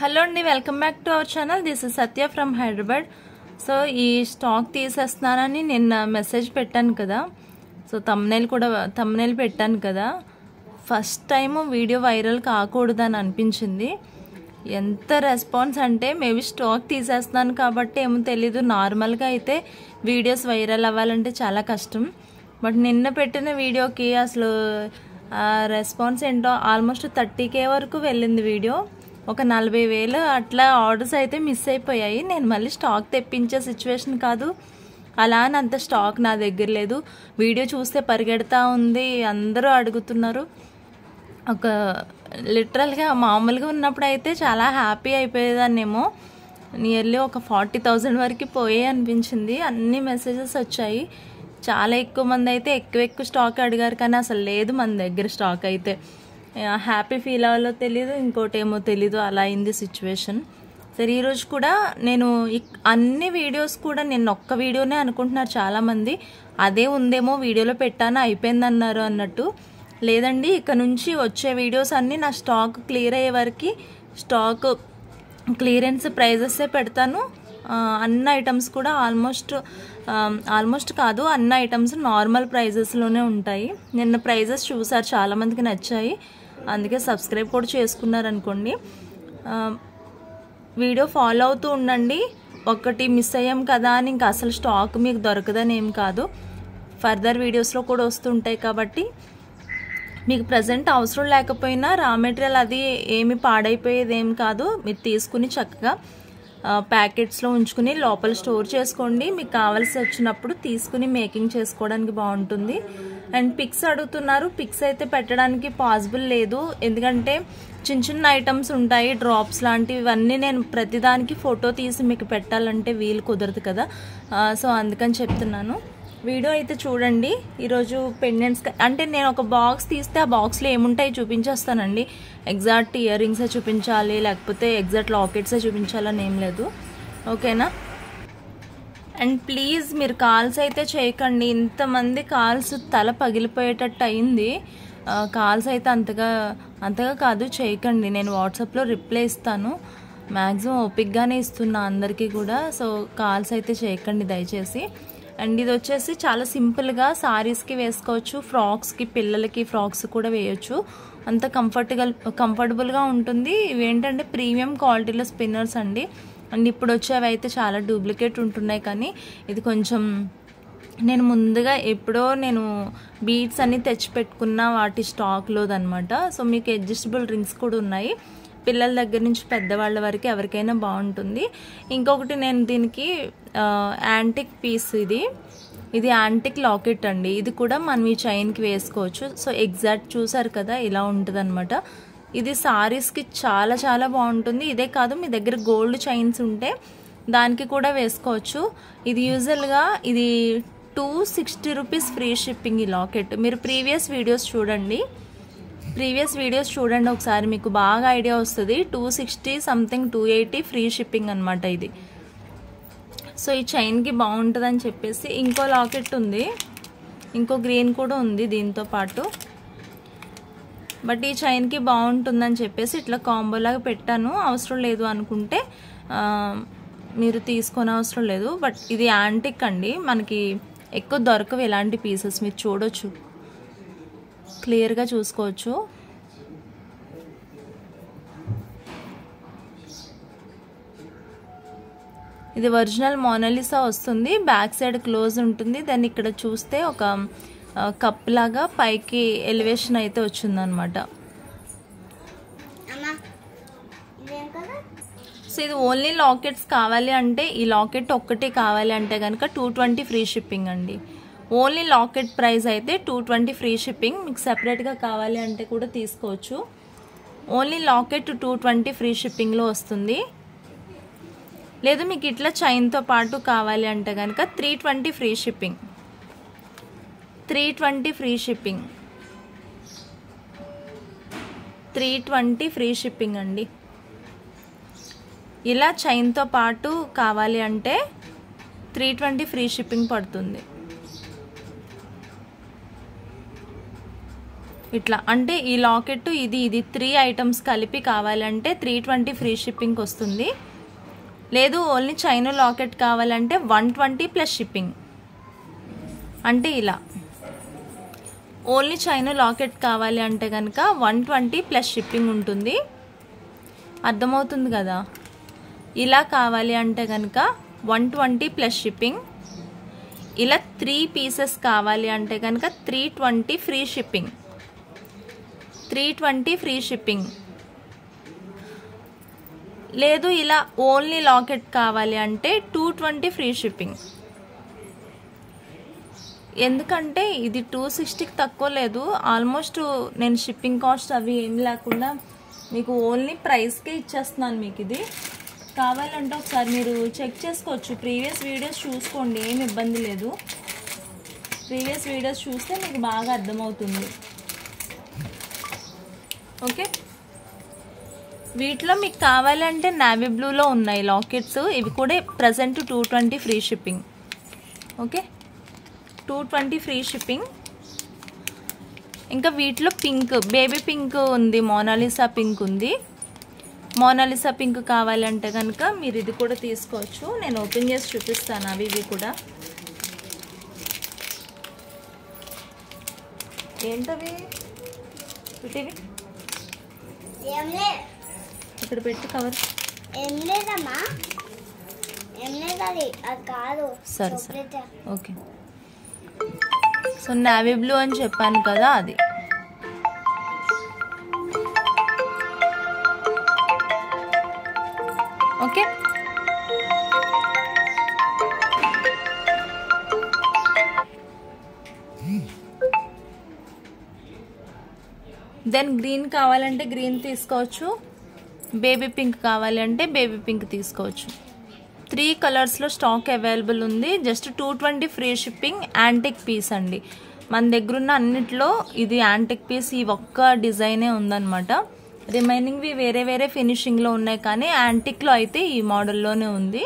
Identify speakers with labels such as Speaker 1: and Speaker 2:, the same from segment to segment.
Speaker 1: Hello అండి, welcome back to our channel. This is Satya from Hyderabad. So ఈ stock తీసేస్తున్నానని నిన్న message పెట్టాను కదా. సో తమ్నైల్ పెట్టాను కదా. ఫస్ట్ టైం వీడియో వైరల్ కాకూడదని అనిపించింది. ఎంత రెస్పాన్స్ అంటే మేబీ స్టాక్ తీసేస్తున్నాను కాబట్టి ఏమో తెలీదు. నార్మల్గా అయితే వీడియోస్ వైరల్ అవ్వాలంటే చాలా కష్టం. బట్ నిన్న పెట్టిన వీడియోకి అసలు రెస్పాన్స్ ఏంటో ఆల్మోస్ట్ 30K వరకు వెళ్ళింది వీడియో. ఒక 40,000 అట్లా ఆర్డర్స్ అయితే మిస్ అయిపోయాయి. నేను మళ్ళీ స్టాక్ తెప్పించే సిచ్యువేషన్ కాదు, అలా అని అంత స్టాక్ నా దగ్గర లేదు. వీడియో చూస్తే పరిగెడతా ఉంది, అందరూ అడుగుతున్నారు. ఒక లిటరల్గా మామూలుగా ఉన్నప్పుడు అయితే చాలా హ్యాపీ అయిపోయేదాన్నేమో. నియర్లీ ఒక 40,000 వరకు పోయే అనిపించింది. అన్ని మెసేజెస్ వచ్చాయి. చాలా ఎక్కువ మంది అయితే ఎక్కువ స్టాక్ అడిగారు, కానీ అసలు లేదు మన దగ్గర స్టాక్ అయితే. హ్యాపీ ఫీల్ అవ్వాలో తెలీదు, ఇంకోటి ఏమో తెలీదు, అలా అయింది సిచ్యువేషన్. సరే ఈరోజు కూడా నేను అన్ని వీడియోస్ కూడా నేను ఒక్క వీడియోనే అనుకుంటున్నారు చాలామంది. అదే ఉందేమో వీడియోలో పెట్టాను అయిపోయిందన్నారు అన్నట్టు. లేదండి, ఇక నుంచి వచ్చే వీడియోస్ అన్నీ నా స్టాక్ క్లియర్ అయ్యే వరకు స్టాక్ క్లియరెన్స్ ప్రైజెసే పెడతాను. అన్ని ఐటమ్స్ కూడా ఆల్మోస్ట్ కాదు, అన్ని ఐటమ్స్ నార్మల్ ప్రైజెస్లోనే ఉంటాయి. నిన్న ప్రైజెస్ చూసారు, చాలామందికి నచ్చాయి, అందుకే సబ్స్క్రైబ్ కూడా చేసుకున్నారనుకోండి. వీడియో ఫాలో అవుతూ ఉండండి. ఒకటి మిస్ అయ్యాం కదా అని ఇంకా అసలు స్టాక్ మీకు దొరకదని ఏం కాదు. ఫర్దర్ వీడియోస్లో కూడా వస్తుంటాయి కాబట్టి మీకు ప్రజెంట్ అవసరం లేకపోయినా రా మెటీరియల్ అది ఏమి పాడైపోయేది ఏం కాదు. మీరు తీసుకుని చక్కగా ప్యాకెట్స్లో ఉంచుకుని లోపల స్టోర్ చేసుకోండి. మీకు కావాల్సి వచ్చినప్పుడు తీసుకుని మేకింగ్ చేసుకోవడానికి బాగుంటుంది. అండ్ పిక్స్ అడుగుతున్నారు, పిక్స్ అయితే పెట్టడానికి పాసిబుల్ లేదు, ఎందుకంటే చిన్న ఐటమ్స్ ఉంటాయి, డ్రాప్స్ లాంటివి. ఇవన్నీ నేను ప్రతిదానికి ఫోటో తీసి మీకు పెట్టాలంటే వీలు కుదరదు కదా. సో అందుకని చెప్తున్నాను. వీడియో అయితే చూడండి. ఈరోజు పెండెంట్స్ అంటే నేను ఒక బాక్స్ తీస్తే ఆ బాక్స్లో ఏముంటాయి చూపించేస్తానండి. ఎగ్జాక్ట్ ఇయర్ రింగ్సే చూపించాలి, లేకపోతే ఎగ్జాక్ట్ లాకెట్సే చూపించాలని ఏం లేదు, ఓకేనా. అండ్ ప్లీజ్ మీరు కాల్స్ అయితే చేయకండి. ఇంతమంది కాల్స్ తల పగిలిపోయేటట్టు అయింది. కాల్స్ అయితే అంతగా కాదు చేయకండి. నేను వాట్సాప్లో రిప్లై ఇస్తాను, మ్యాక్సిమం ఓపిక్గానే ఇస్తున్నా అందరికీ కూడా. సో కాల్స్ అయితే చేయకండి దయచేసి. అండ్ ఇది వచ్చేసి చాలా సింపుల్గా సారీస్కి వేసుకోవచ్చు, ఫ్రాక్స్కి, పిల్లలకి ఫ్రాక్స్ కూడా వేయచ్చు. అంత కంఫర్టబుల్గా ఉంటుంది. ఇవేంటంటే ప్రీమియం క్వాలిటీలో స్పిన్నర్స్ అండి. అండ్ ఇప్పుడు వచ్చేవి అయితే చాలా డూప్లికేట్ ఉంటున్నాయి, కానీ ఇది కొంచెం నేను ముందుగా ఎప్పుడో బీడ్స్ అన్ని తెచ్చిపెట్టుకున్న వాటి స్టాక్లోదనమాట. సో మీకు అడ్జస్టబుల్ రింగ్స్ కూడా ఉన్నాయి. పిల్లల దగ్గర నుంచి పెద్దవాళ్ళ వరకు ఎవరికైనా బాగుంటుంది. ఇంకొకటి నేను దీనికి యాంటిక్ పీస్, ఇది యాంటిక్ లాకెట్ అండి. ఇది కూడా మనం ఈ చైన్కి వేసుకోవచ్చు. సో ఎగ్జాక్ట్ చూసారు కదా, ఇలా ఉంటుంది అనమాట. ఇది సారీస్కి చాలా చాలా బాగుంటుంది. ఇదే కాదు, మీ దగ్గర గోల్డ్ చైన్స్ ఉంటే దానికి కూడా వేసుకోవచ్చు. ఇది యూజువల్గా ఇది 260 రూపీస్ ఫ్రీ షిప్పింగ్ ఈ లాకెట్. మీరు ప్రీవియస్ వీడియోస్ చూడండి ఒకసారి, మీకు బాగా ఐడియా వస్తుంది. 260 సంథింగ్ 280 ఫ్రీ షిప్పింగ్ అనమాట ఇది. సో ఈ చైన్కి బాగుంటుందని చెప్పేసి ఇంకో లాకెట్ ఉంది, ఇంకో గ్రీన్ కూడా ఉంది దీంతో పాటు. బట్ ఈ చైన్కి బాగుంటుందని చెప్పేసి ఇట్లా కాంబోలాగా పెట్టాను. అవసరం లేదు అనుకుంటే మీరు తీసుకొని అవసరం లేదు. బట్ ఇది యాంటిక్ అండి, మనకి ఎక్కువ దొరకవు ఇలాంటి పీసెస్. మీరు చూడొచ్చు, క్లియర్గా చూసుకోవచ్చు. ఇది ఒరిజినల్ మోనాలిసా వస్తుంది. బ్యాక్ సైడ్ క్లోజ్ ఉంటుంది. దాన్ని ఇక్కడ చూస్తే ఒక కప్ లాగా పైకి ఎలివేషన్ అయితే వచ్చిందనమాట. సో ఇది ఓన్లీ లాకెట్స్ కావాలి అంటే, ఈ లాకెట్ ఒక్కటి కావాలి అంటే కనుక 220 ఫ్రీ షిప్పింగ్ అండి. ఓన్లీ లాకెట్ ప్రైస్ అయితే 220 ఫ్రీ షిప్పింగ్. మీకు సెపరేట్గా కావాలి అంటే కూడా తీసుకోవచ్చు. ఓన్లీ లాకెట్ 220 ఫ్రీ షిప్పింగ్లో వస్తుంది. లేదు మీకు ఇట్లా చైన్తో పాటు కావాలి అంటే కనుక 320 free shipping. 320 free shipping, 320 free shipping అండి. ఇలా చైన్తో పాటు కావాలి అంటే 320 ఫ్రీ షిప్పింగ్ పడుతుంది. ఇట్లా అంటే ఈ లాకెట్ ఇది 3 ఐటమ్స్ కలిపి కావాలంటే 320 ఫ్రీ షిప్పింగ్ వస్తుంది. లేదు ఓన్లీ చైన్ లాకెట్ కావాలంటే 120 ప్లస్ షిప్పింగ్. అంటే ఇలా ఓన్లీ చైన్ లాకెట్ కావాలి అంటే కనుక 120 ప్లస్ షిప్పింగ్ ఉంటుంది. అర్థమవుతుంది కదా. ఇలా కావాలి అంటే కనుక 120 ప్లస్ షిప్పింగ్. ఇలా 3 పీసెస్ కావాలి అంటే కనుక 320 ఫ్రీ షిప్పింగ్. 320 free shipping. లేదు ఇలా ఓన్లీ లాకెట్ కావాలి అంటే 220 ఫ్రీ షిప్పింగ్. ఎందుకంటే ఇది 260కి తక్కువ లేదు. ఆల్మోస్ట్ నేను షిప్పింగ్ కాస్ట్ అవి ఏం లేకుండా మీకు ఓన్లీ ప్రైస్కే ఇచ్చేస్తున్నాను. మీకు ఇది కావాలంటే ఒకసారి మీరు చెక్ చేసుకోవచ్చు. ప్రీవియస్ వీడియోస్ చూసుకోండి, ఏం ఇబ్బంది లేదు. ప్రీవియస్ వీడియోస్ చూస్తే మీకు బాగా అర్థమవుతుంది. ఓకే, వీటిలో మీకు కావాలంటే నావీ బ్లూలో ఉన్నాయి లాకెట్స్. ఇవి కూడా present 220 free shipping. Okay, 220 free shipping. ఇంకా వీటిలో పింక్, బేబీ పింక్ ఉంది, మోనాలిసా పింక్ ఉంది. మోనాలిసా పింక్ కావాలంటే కనుక మీరు ఇది కూడా తీసుకోవచ్చు. నేను ఓపెన్ చేసి చూపిస్తాను అవి ఇవి కూడా. ఏంటవి ఇవి? ఇక్కడ పెట్టు కవర్. సరే సరే ఓకే. సో నావీ బ్లూ అని చెప్పాను కదా, అది. ఓకే, దెన్ గ్రీన్ కావాలంటే గ్రీన్ తీసుకోవచ్చు. బేబీ పింక్ కావాలంటే బేబీ పింక్ తీసుకోవచ్చు. 3 కలర్స్లో స్టాక్ అవైలబుల్ ఉంది. Just 220 free shipping. Antique piece అండి. మన దగ్గర ఉన్న అన్నిట్లో ఇది యాంటిక్ పీస్. ఈ ఒక్క డిజైనే ఉందన్నమాట. రిమైనింగ్వి వేరే వేరే ఫినిషింగ్లో ఉన్నాయి, కానీ యాంటిక్లో అయితే ఈ మోడల్లోనే ఉంది.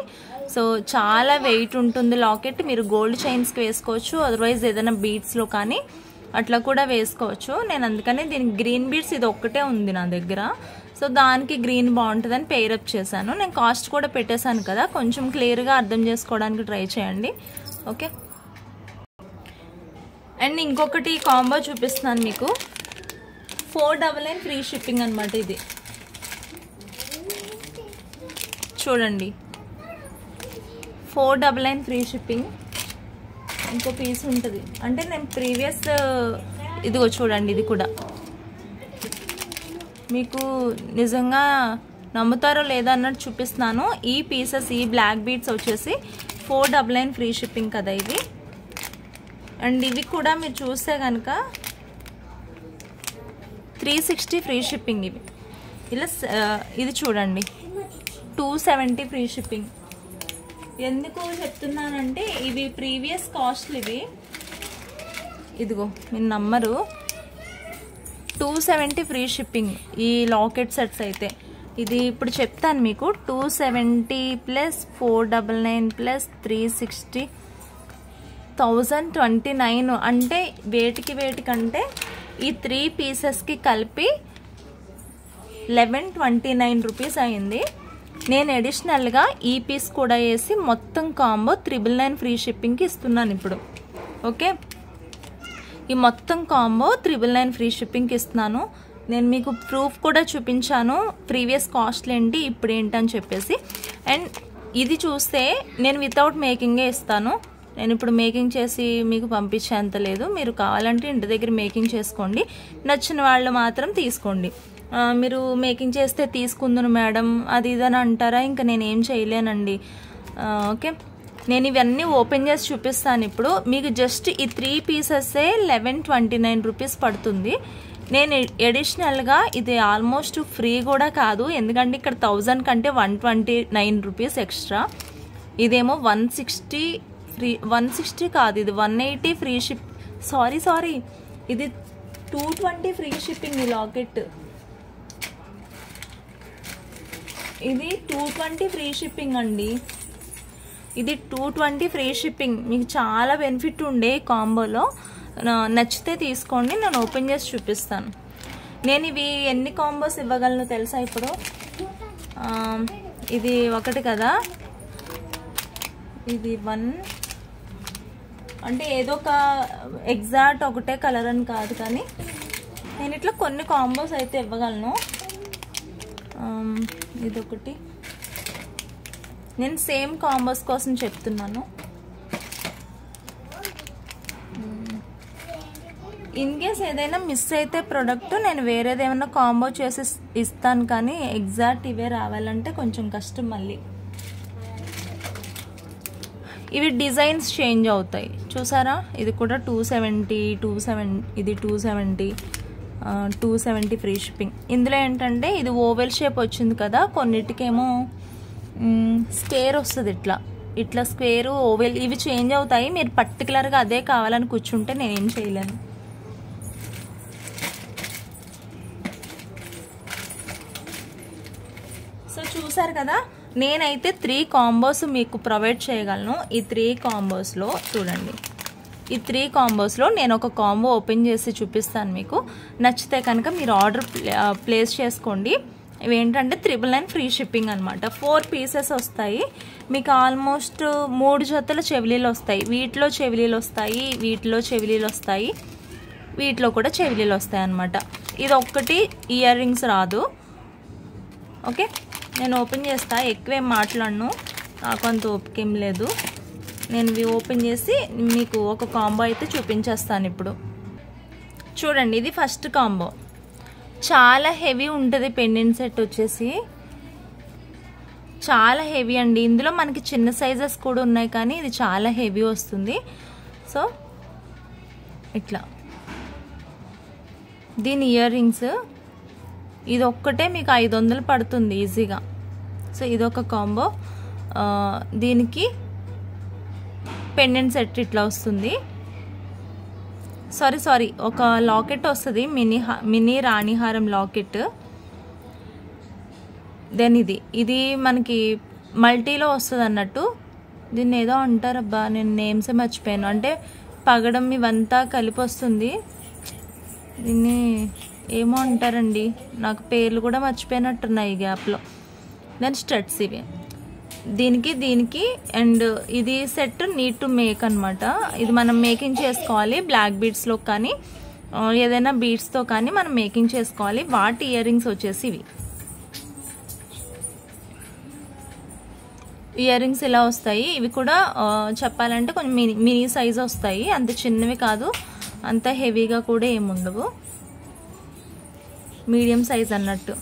Speaker 1: సో చాలా వెయిట్ ఉంటుంది లాకెట్. మీరు గోల్డ్ చైన్స్కి వేసుకోవచ్చు, అదర్వైజ్ ఏదైనా బీడ్స్లో కానీ అట్లా కూడా వేసుకోవచ్చు. నేను అందుకనే దీనికి గ్రీన్ బీడ్స్ ఇది ఒక్కటే ఉంది నా దగ్గర. సో దానికి గ్రీన్ బాగుంటుందని పేరప్ చేశాను. నేను కాస్ట్ కూడా పెట్టేశాను కదా, కొంచెం క్లియర్గా అర్థం చేసుకోవడానికి ట్రై చేయండి. ఓకే, అండ్ ఇంకొకటి కాంబో చూపిస్తున్నాను మీకు. 499 ఫ్రీ షిప్పింగ్ అనమాట. ఇది చూడండి, 499 ఫ్రీ షిప్పింగ్. ఇంకో పీస్ ఉంటుంది. అంటే నేను ప్రీవియస్ ఇదిగో చూడండి, ఇది కూడా మీకు నిజంగా నమ్ముతారో లేదా అన్నట్టు చూపిస్తున్నాను. ఈ పీసెస్, ఈ బ్లాక్ బీడ్స్ వచ్చేసి 499 ఫ్రీ షిప్పింగ్ కదా ఇది. అండ్ ఇవి కూడా మీరు చూస్తే కనుక 360 ఫ్రీ షిప్పింగ్. ఇవి ఇలా ఇది చూడండి 270 ఫ్రీ షిప్పింగ్. ఎందుకు చెప్తున్నానంటే ఇవి ప్రీవియస్ కాస్ట్లు. ఇవి ఇదిగో మీరు నమ్మరు, 270 ఫ్రీ షిప్పింగ్ ఈ లాకెట్ సెట్స్ అయితే. ఇది ఇప్పుడు చెప్తాను మీకు. 270 ప్లస్ 499 ప్లస్ 360 1029. అంటే వేటికంటే ఈ 3 పీసెస్కి కలిపి 1129 రూపీస్ అయింది. నేను అడిషనల్గా ఈ పీస్ కూడా వేసి మొత్తం కాంబో 999 ఫ్రీ షిప్పింగ్కి ఇస్తున్నాను ఇప్పుడు. ఓకే, ఈ మొత్తం కాంబో 999 ఫ్రీ షిప్పింగ్కి ఇస్తున్నాను. నేను మీకు ప్రూఫ్ కూడా చూపించాను, ప్రీవియస్ కాస్ట్లు ఏంటి ఇప్పుడు ఏంటని చెప్పేసి. అండ్ ఇది చూస్తే నేను వితౌట్ మేకింగే ఇస్తాను. నేను ఇప్పుడు మేకింగ్ చేసి మీకు పంపించేంత లేదు. మీరు కావాలంటే ఇంటి దగ్గర మేకింగ్ చేసుకోండి. నచ్చిన వాళ్ళు మాత్రం తీసుకోండి. మీరు మేకింగ్ చేస్తే తీసుకుందును మేడం అది ఇదని అంటారా, ఇంకా నేనేం చేయలేనండి. ఓకే, నేను ఇవన్నీ ఓపెన్ చేసి చూపిస్తాను ఇప్పుడు మీకు. జస్ట్ ఈ 3 పీసెస్సే 1129 రూపీస్ పడుతుంది. నేను అడిషనల్గా ఇది ఆల్మోస్ట్ ఫ్రీ కూడా కాదు, ఎందుకంటే ఇక్కడ 1000 కంటే 129 రూపీస్ ఎక్స్ట్రా. ఇదేమో 160 ఫ్రీ, 160 కాదు ఇది 180 ఫ్రీ షిప్. సారీ ఇది 220 ఫ్రీ షిప్పింగ్. ఈ లాకెట్ ఇది 220 ఫ్రీ షిప్పింగ్ అండి. ఇది 220 ఫ్రీ షిప్పింగ్. మీకు చాలా బెనిఫిట్ ఉండే కాంబోలో. నచ్చితే తీసుకోండి, నేను ఓపెన్ చేసి చూపిస్తాను. నేను ఇవి ఎన్ని కాంబోస్ ఇవ్వగలను తెలుసా? ఇప్పుడు ఇది ఒకటి కదా, ఇది 1 అంటే ఏదో ఒక ఎగ్జాక్ట్ ఒకటే కలర్ అని కాదు, కానీ నేను ఇట్లా కొన్ని కాంబోస్ అయితే ఇవ్వగలను. ఇదొకటి, నేను సేమ్ కాంబోస్ కోసం చెప్తున్నాను. ఇన్ కేస్ ఏదైనా మిస్ అయితే ప్రోడక్ట్ నేను వేరేది ఏమైనా కాంబో చేసి ఇస్తాను, కానీ ఎగ్జాక్ట్ ఇవే రావాలంటే కొంచెం కష్టం. మళ్ళీ ఇవి డిజైన్స్ చేంజ్ అవుతాయి చూసారా? ఇది కూడా 270, ఇది 270 ఫ్రీ షిప్పింగ్. ఇందులో ఏంటంటే ఇది ఓవెల్ షేప్ వచ్చింది కదా, కొన్నిటికేమో స్క్వేర్ వస్తుంది, ఇట్లా స్క్వేర్ ఓవెల్ ఇవి చేంజ్ అవుతాయి. మీరు పర్టికులర్గా అదే కావాలని కూర్చుంటే నేనేం చేయలేను. సో చూసారు కదా, నేనైతే 3 కాంబోస్ మీకు ప్రొవైడ్ చేయగలను. ఈ 3 కాంబోస్లో చూడండి, ఈ 3 కాంబోస్లో నేను ఒక కాంబో ఓపెన్ చేసి చూపిస్తాను మీకు. నచ్చితే కనుక మీరు ఆర్డర్ ప్లేస్ చేసుకోండి. ఇవేంటంటే 999 ఫ్రీ షిప్పింగ్ అనమాట. 4 పీసెస్ వస్తాయి మీకు. ఆల్మోస్ట్ 3 జతల చెవిలీలు వస్తాయి. వీటిలో చెవిలీలు వస్తాయి, వీటిలో చెవిలీలు వస్తాయి, వీటిలో కూడా చెవిలీలు వస్తాయి అనమాట. ఇది ఒక్కటి ఇయర్ రింగ్స్ రాదు. ఓకే, నేను ఓపెన్ చేస్తా, ఎక్కువేం మాట్లాడను, నాకు అంత ఓపికేం లేదు. నేను ఇవి ఓపెన్ చేసి మీకు ఒక కాంబో అయితే చూపించేస్తాను ఇప్పుడు. చూడండి, ఇది ఫస్ట్ కాంబో. చాలా హెవీ ఉంటుంది. పెండెంట్ సెట్ వచ్చేసి చాలా హెవీ అండి. ఇందులో మనకి చిన్న సైజెస్ కూడా ఉన్నాయి, కానీ ఇది చాలా హెవీ వస్తుంది. సో ఇట్లా దీని ఇయర్ రింగ్స్, ఇది ఒక్కటే మీకు 500 పడుతుంది ఈజీగా. సో ఇదొక కాంబో. దీనికి పెండెంట్ సెట్ ఇట్లా వస్తుంది. సారీ ఒక లాకెట్ వస్తుంది, మినీ రాణిహారం లాకెట్. దెన్ ఇది మనకి మల్టీలో వస్తుంది అన్నట్టు. దీన్ని ఏదో అంటారబ్బా, నేను నేమ్సే మర్చిపోయాను. అంటే పగడం ఇవంతా కలిపి వస్తుంది. దీన్ని ఏమో అంటారండి, నాకు పేర్లు కూడా మర్చిపోయినట్టున్నాయి ఈ గ్యాప్లో. దెన్ స్టడ్స్ ఇవి దీనికి అండ్ ఇది సెట్ నీడ్ టు మేక్ అనమాట. ఇది మనం మేకింగ్ చేసుకోవాలి. బ్లాక్ బీడ్స్లో కానీ ఏదైనా బీడ్స్తో కానీ మనం మేకింగ్ చేసుకోవాలి. వాటి ఇయర్ రింగ్స్ వచ్చేసి ఇవి. ఇయర్ రింగ్స్ ఇలా వస్తాయి. ఇవి కూడా చెప్పాలంటే కొంచెం మినీ సైజ్ వస్తాయి, అంత చిన్నవి కాదు, అంత హెవీగా కూడా ఏముండవు, మీడియం సైజ్ అన్నట్టు.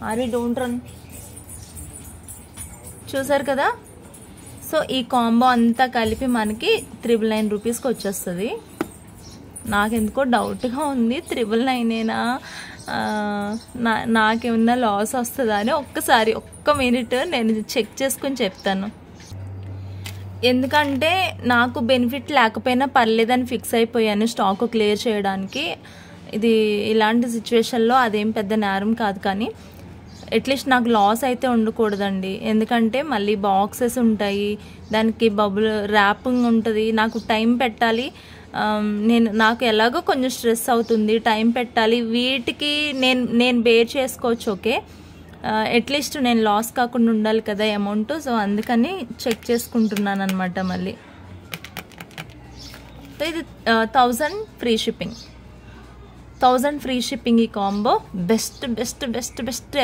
Speaker 1: Or we don't run. చూసారు కదా. సో ఈ కాంబో అంతా కలిపి మనకి 999 రూపీస్కి వచ్చేస్తుంది. నాకెందుకో డౌట్గా ఉంది, 999 నాకేమన్నా లాస్ వస్తుందా అని ఒక్క మినిట్ నేను చెక్ చేసుకుని చెప్తాను. ఎందుకంటే నాకు బెనిఫిట్ లేకపోయినా పర్లేదని ఫిక్స్ అయిపోయాను స్టాక్ క్లియర్ చేయడానికి. ఇది ఇలాంటి సిచ్యువేషన్లో అదేం పెద్ద నేరం కాదు, కానీ అట్లీస్ట్ నాకు లాస్ అయితే ఉండకూడదండి. ఎందుకంటే మళ్ళీ బాక్సెస్ ఉంటాయి, దానికి బబుల్ ర్యాపింగ్ ఉంటుంది, నాకు టైం పెట్టాలి. నాకు ఎలాగో కొంచెం స్ట్రెస్ అవుతుంది, టైం పెట్టాలి. వీటికి నేను బేర్ చేసుకోవచ్చు, ఓకే. అట్లీస్ట్ నేను లాస్ కాకుండా ఉండాలి కదా అమౌంట్. సో అందుకని చెక్ చేసుకుంటున్నాను అనమాట. మళ్ళీ సో ఇది 1000 ఫ్రీ షిప్పింగ్. 1000 free shipping. ఈ కాంబో బెస్ట్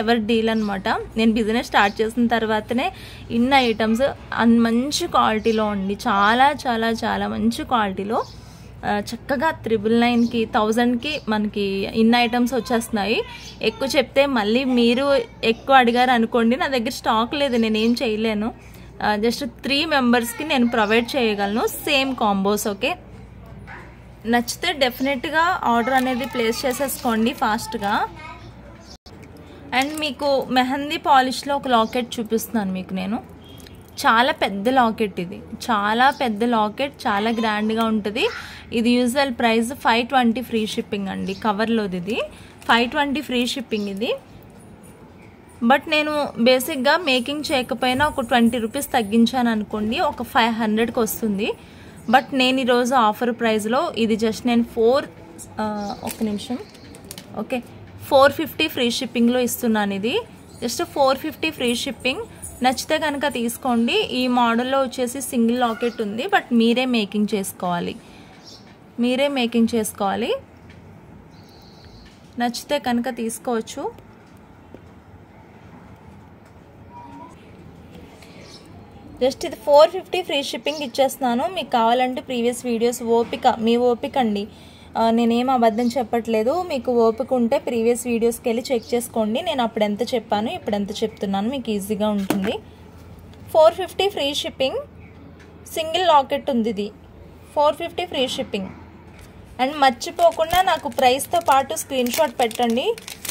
Speaker 1: ఎవర్ డీల్ అనమాట. నేను బిజినెస్ స్టార్ట్ చేసిన తర్వాతనే ఇన్ని ఐటమ్స్ మంచి క్వాలిటీలో ఉండి చాలా మంచి క్వాలిటీలో చక్కగా 999కి 1000కి మనకి ఇన్ని ఐటమ్స్ వచ్చేస్తున్నాయి. ఎక్కువ చెప్తే మళ్ళీ మీరు ఎక్కువ అడిగారు అనుకోండి, నా దగ్గర స్టాక్ లేదు, నేనేం చేయలేను. జస్ట్ 3 మెంబర్స్కి నేను ప్రొవైడ్ చేయగలను సేమ్ కాంబోస్, ఓకే. నచ్చితే డెఫినెట్గా ఆర్డర్ అనేది ప్లేస్ చేసేసుకోండి ఫాస్ట్గా. అండ్ మీకు మెహందీ పాలిష్లో ఒక లాకెట్ చూపిస్తున్నాను మీకు నేను. చాలా పెద్ద లాకెట్, ఇది చాలా పెద్ద లాకెట్, చాలా గ్రాండ్గా ఉంటుంది. ఇది యూజువల్ ప్రైస్ 520 ఫ్రీ షిప్పింగ్ అండి. కవర్లోది ఇది 520 ఫ్రీ షిప్పింగ్ ఇది. బట్ నేను బేసిక్గా మేకింగ్ చేయకపోయినా ఒక 20 రూపీస్ తగ్గించాను అనుకోండి, ఒక 500కి వస్తుంది. బట్ నేను ఈరోజు ఆఫర్ ప్రైస్లో ఇది జస్ట్ నేను ఒక్క నిమిషం, ఓకే, 450 ఫ్రీ షిప్పింగ్లో ఇస్తున్నాను. ఇది జస్ట్ 450 ఫ్రీ షిప్పింగ్. నచ్చితే కనుక తీసుకోండి. ఈ మోడల్లో వచ్చేసి సింగిల్ లాకెట్ ఉంది, బట్ మీరే మేకింగ్ చేసుకోవాలి. నచ్చితే కనుక తీసుకోవచ్చు. జస్ట్ ఇది 450 ఫ్రీ షిప్పింగ్ ఇచ్చేస్తున్నాను. మీకు కావాలంటే ప్రీవియస్ వీడియోస్ మీ ఓపిక అండి, నేనేం అబద్ధం చెప్పట్లేదు. మీకు ఓపిక ఉంటే ప్రీవియస్ వీడియోస్కి వెళ్ళి చెక్ చేసుకోండి. నేను అప్పుడు ఎంత చెప్పాను, ఇప్పుడు ఎంత చెప్తున్నాను, మీకు ఈజీగా ఉంటుంది. 450 ఫ్రీ షిప్పింగ్, సింగిల్ లాకెట్ ఉంది. ఇది 450 ఫ్రీ షిప్పింగ్. అండ్ మర్చిపోకుండా నాకు ప్రైస్తో పాటు స్క్రీన్ షాట్ పెట్టండి,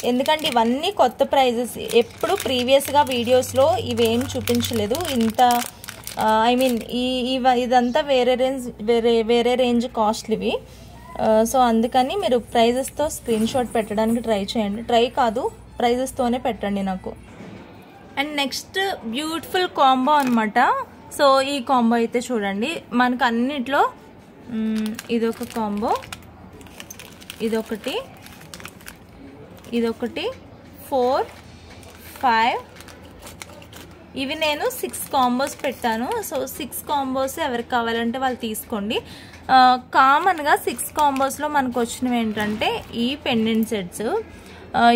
Speaker 1: ఎందుకంటే ఇవన్నీ కొత్త ప్రైజెస్. ఎప్పుడు ప్రీవియస్గా వీడియోస్లో ఇవేం చూపించలేదు. ఇంత ఇదంతా వేరే రేంజ్ కాస్ట్లు ఇవి. సో అందుకని మీరు ప్రైజెస్తో స్క్రీన్ షాట్ పెట్టడానికి ట్రై చేయండి. ప్రైజెస్తోనే పెట్టండి నాకు. అండ్ నెక్స్ట్ బ్యూటిఫుల్ కాంబో అనమాట. సో ఈ కాంబో అయితే చూడండి, మనకు అన్నిట్లో ఇదొక కాంబో, ఇదొకటి 4, 5, ఇవి నేను 6 కాంబోస్ పెట్టాను. సో 6 కాంబోస్ ఎవరికి కావాలంటే వాళ్ళు తీసుకోండి. కామన్గా 6 కాంబోస్లో మనకు వచ్చినవి ఏంటంటే ఈ పెండెంట్ సెట్స్.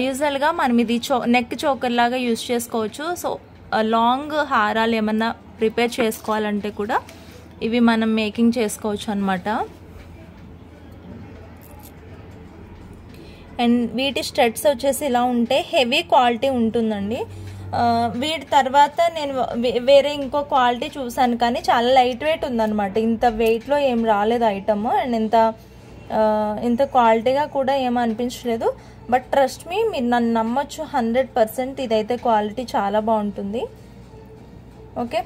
Speaker 1: యూజువల్గా మనం ఇది నెక్ చోకర్ లాగా యూజ్ చేసుకోవచ్చు. సో లాంగ్ హారాలు ఏమన్నా ప్రిపేర్ చేసుకోవాలంటే కూడా ఇవి మనం మేకింగ్ చేసుకోవచ్చు అనమాట. అండ్ వీటి స్టడ్స్ వచ్చేసి ఇలా ఉంటే హెవీ క్వాలిటీ ఉంటుందండి. వీటి తర్వాత నేను వేరే ఇంకో క్వాలిటీ చూసాను, కానీ చాలా లైట్ వెయిట్ ఉందన్నమాట. ఇంత వెయిట్లో ఏం రాలేదు ఐటమ్. అండ్ ఇంత క్వాలిటీగా కూడా ఏం అనిపించలేదు. బట్ ట్రస్ట్ మీ, మీరు నన్ను నమ్మొచ్చు 100%. ఇదైతే క్వాలిటీ చాలా బాగుంటుంది. ఓకే,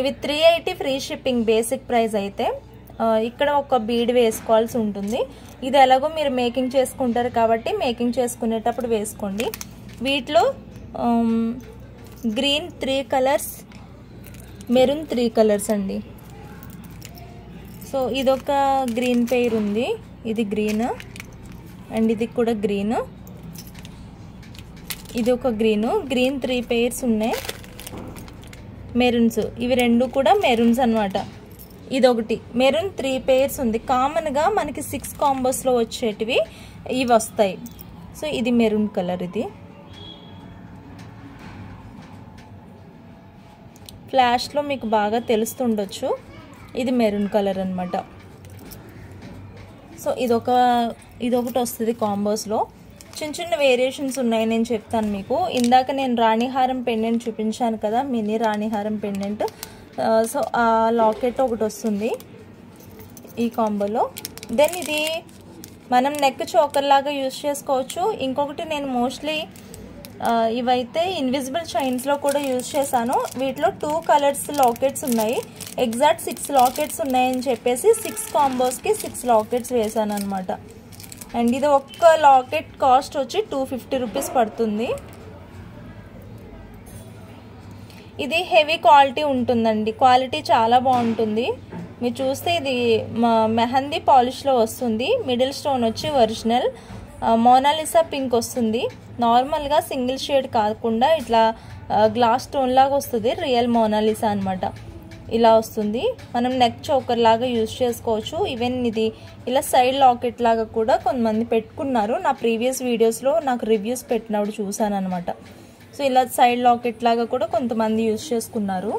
Speaker 1: ఇవి 380 ఫ్రీ షిప్పింగ్ బేసిక్ ప్రైస్ అయితే. ఇక్కడ ఒక బీడ్ వేసుకోవాల్సి ఉంటుంది. ఇది ఎలాగో మీరు మేకింగ్ చేసుకుంటారు కాబట్టి మేకింగ్ చేసుకునేటప్పుడు వేసుకోండి. వీటిలో గ్రీన్ 3 కలర్స్, మెరూన్ 3 కలర్స్ అండి. సో ఇదొక గ్రీన్ పెయిర్ ఉంది, ఇది గ్రీన్, అండ్ ఇది కూడా గ్రీన్, ఇది ఒక గ్రీన్ 3 పెయిర్స్ ఉన్నాయి. మెరూన్స్, ఇవి రెండు కూడా మెరూన్స్ అనమాట. ఇదొకటి మెరూన్ 3 పెయిర్స్ ఉంది. కామన్గా మనకి 6 కాంబోస్లో వచ్చేటివి ఇవి వస్తాయి. సో ఇది మెరూన్ కలర్, ఇది ఫ్లాష్లో మీకు బాగా తెలుస్తుండొచ్చు. ఇది మెరూన్ కలర్ అనమాట. సో ఇదొకటి వస్తుంది కాంబోస్లో. చిన్న వేరియేషన్స్ ఉన్నాయి, నేను చెప్తాను మీకు. ఇందాక నేను రాణిహారం పెండెంట్ చూపించాను కదా, మినీ రాణిహారం పెండెంట్. సో ఆ లాకెట్ ఒకటి వస్తుంది ఈ కాంబోలో. దెన్ ఇది మనం నెక్ చోకర్ లాగా యూజ్ చేసుకోవచ్చు. ఇంకొకటి నేను మోస్ట్లీ ఇవైతే ఇన్విజిబుల్ చైన్స్లో కూడా యూజ్ చేశాను. వీటిలో 2 కలర్స్ లాకెట్స్ ఉన్నాయి. ఎగ్జాక్ట్ 6 లాకెట్స్ ఉన్నాయని చెప్పేసి 6 కాంబోస్కి 6 లాకెట్స్ వేసాను అనమాట. అండ్ ఇది ఒక్క లాకెట్ కాస్ట్ వచ్చి 250 రూపీస్ పడుతుంది. ఇది హెవీ క్వాలిటీ ఉంటుందండి, క్వాలిటీ చాలా బాగుంటుంది. మీరు చూస్తే ఇది మెహందీ పాలిష్లో వస్తుంది. మిడిల్ స్టోన్ వచ్చి ఒరిజినల్ మోనాలిసా పింక్ వస్తుంది. నార్మల్గా సింగిల్ షేడ్ కాకుండా ఇట్లా గ్లాస్ స్టోన్ లాగా వస్తుంది, రియల్ మోనాలిసా అనమాట. ఇలా వస్తుంది. మనం నెక్ చోకర్ లాగా యూజ్ చేసుకోవచ్చు. ఈవెన్ ఇది ఇలా సైడ్ లాకెట్ లాగా కూడా కొంతమంది పెట్టుకున్నారు. నా ప్రీవియస్ వీడియోస్లో నాకు రివ్యూస్ పెట్టినప్పుడు చూసాను అనమాట. సో ఇలా సైడ్ లాకెట్ లాగా కూడా కొంతమంది యూజ్ చేసుకున్నారు.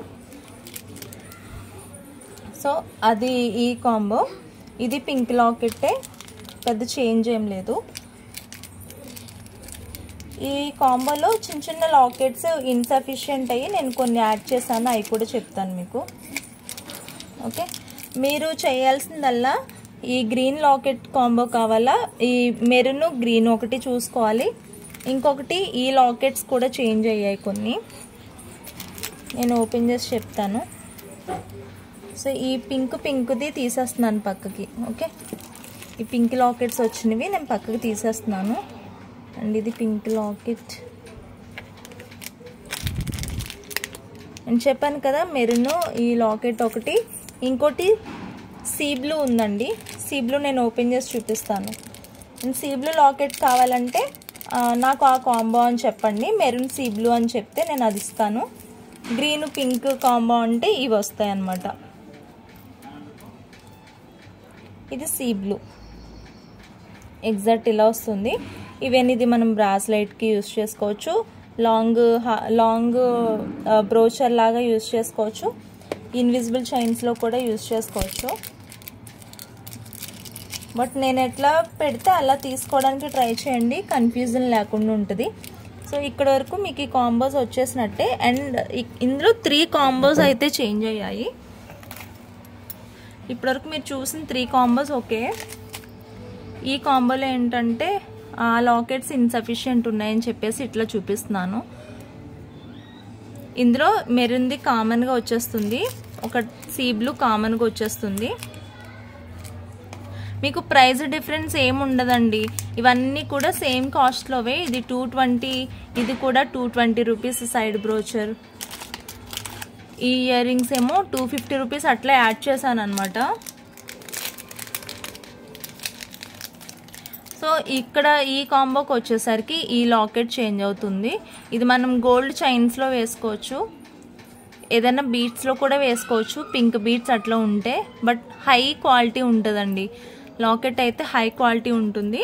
Speaker 1: సో అది ఈ కాంబో. ఇది పింక్ లాకెట్టే, పెద్ద చేంజ్ ఏం లేదు. ఈ కాంబోలో చిన్న లాకెట్స్ ఇన్సఫిషియెంట్ అయ్యి నేను కొన్ని యాడ్ చేశాను, అవి కూడా చెప్తాను మీకు. ఓకే, మీరు చేయాల్సిందల్లా ఈ గ్రీన్ లాకెట్ కాంబో కావాలా, ఈ మెరూన్ గ్రీన్ ఒకటి చూసుకోవాలి. ఇంకొకటి ఈ లాకెట్స్ కూడా చేంజ్ అయ్యాయి కొన్ని, నేను ఓపెన్ చేసి చెప్తాను. సో ఈ పింక్ది తీసేస్తున్నాను పక్కకి. ఓకే, ఈ పింక్ లాకెట్స్ వచ్చినవి నేను పక్కకి తీసేస్తున్నాను. అండ్ ఇది పింక్ లాకెట్. నేను చెప్పాను కదా మెరూన్ ఈ లాకెట్ ఒకటి, ఇంకోటి సీ బ్లూ ఉందండి. సీ బ్లూ నేను ఓపెన్ చేసి చూపిస్తాను. సీ బ్లూ లాకెట్ కావాలంటే నాకు ఆ కాంబో అని చెప్పండి. మెరూన్ సీ బ్లూ అని చెప్తే నేను అది ఇస్తాను. గ్రీన్ పింక్ కాంబో అంటే ఇవి వస్తాయి అన్నమాట. ఇది సీ బ్లూ ఎగ్జాక్ట్ ఇలా వస్తుంది. ఈవెన్ ఇది మనం బ్రాస్లెట్కి యూజ్ చేసుకోవచ్చు, లాంగ్ బ్రోచర్ లాగా యూజ్ చేసుకోవచ్చు, ఇన్విజిబుల్ చైన్స్లో కూడా యూజ్ చేసుకోవచ్చు. బట్ నేను ఎట్లా పెడితే అలా తీసుకోవడానికి ట్రై చేయండి, కన్ఫ్యూజన్ లేకుండా ఉంటుంది. సో ఇక్కడ వరకు మీకు ఈ కాంబోస్ వచ్చేసినట్టే. అండ్ ఇందులో 3 కాంబోస్ అయితే చేంజ్ అయ్యాయి. ఇప్పటివరకు మీరు చూసిన 3 కాంబోస్ ఓకే. ఈ కాంబోలో ఏంటంటే ఆ లాకెట్స్ ఇన్సఫిషియెంట్ ఉన్నాయని చెప్పేసి ఇట్లా చూపిస్తున్నాను. ఇందులో మెరూన్ది కామన్గా వచ్చేస్తుంది, ఒక సీ బ్లూ కామన్గా వచ్చేస్తుంది. మీకు ప్రైస్ డిఫరెన్స్ ఏముండదండి, ఇవన్నీ కూడా సేమ్ కాస్ట్లోవే. ఇది 220, ఇది కూడా 220 రూపీస్ సైడ్ బ్రోచర్. ఈ ఇయర్ రింగ్స్ ఏమో 250 రూపీస్ అట్లా యాడ్ చేశాను అనమాట. సో ఇక్కడ ఈ కాంబోకి వచ్చేసరికి ఈ లాకెట్ చేంజ్ అవుతుంది. ఇది మనం గోల్డ్ చైన్స్లో వేసుకోవచ్చు, ఏదైనా బీట్స్లో కూడా వేసుకోవచ్చు, పింక్ బీట్స్ అట్లా ఉంటే. బట్ హై క్వాలిటీ ఉంటుందండి లాకెట్ అయితే, హై క్వాలిటీ ఉంటుంది.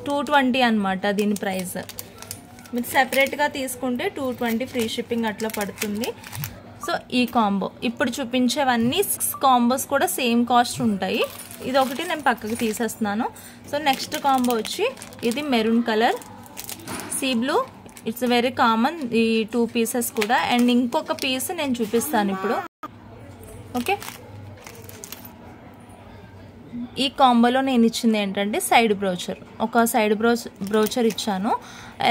Speaker 1: 220 అనమాట దీని ప్రైస్. మీరు సెపరేట్గా తీసుకుంటే 220 ఫ్రీ షిప్పింగ్ అట్లా పడుతుంది. సో ఈ కాంబో ఇప్పుడు చూపించేవన్నీ 6 కాంబోస్ కూడా సేమ్ కాస్ట్ ఉంటాయి. ఇది ఒకటి నేను పక్కకి తీసేస్తున్నాను. సో నెక్స్ట్ కాంబో వచ్చి ఇది maroon colour sea blue. It's very common ఈ 2 పీసెస్ కూడా. అండ్ ఇంకొక పీస్ నేను చూపిస్తాను ఇప్పుడు. ఓకే, ఈ కాంబోలో నేను ఇచ్చింది ఏంటంటే సైడ్ బ్రోచర్, ఒక సైడ్ బ్రోచర్ ఇచ్చాను.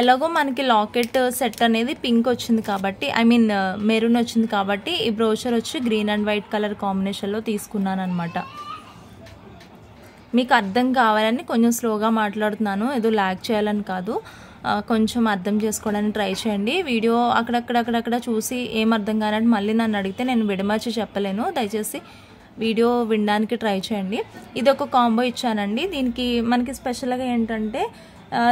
Speaker 1: ఎలాగో మనకి లాకెట్ సెట్ అనేది పింక్ వచ్చింది కాబట్టి, ఐ మీన్ మెరూన్ వచ్చింది కాబట్టి ఈ బ్రోచర్ వచ్చి గ్రీన్ అండ్ వైట్ కలర్ కాంబినేషన్లో తీసుకున్నాను అనమాట. మీకు అర్థం కావాలని కొంచెం స్లోగా మాట్లాడుతున్నాను, ఏదో ల్యాగ్ చేయాలని కాదు, కొంచెం అర్థం చేసుకోవడానికి ట్రై చేయండి. వీడియో అక్కడక్కడ చూసి ఏం అర్థం కానట్టు మళ్ళీ నన్ను అడిగితే నేను విడమర్చి చెప్పలేను. దయచేసి వీడియో వినడానికి ట్రై చేయండి. ఇది ఒక కాంబో ఇచ్చానండి. దీనికి మనకి స్పెషల్గా ఏంటంటే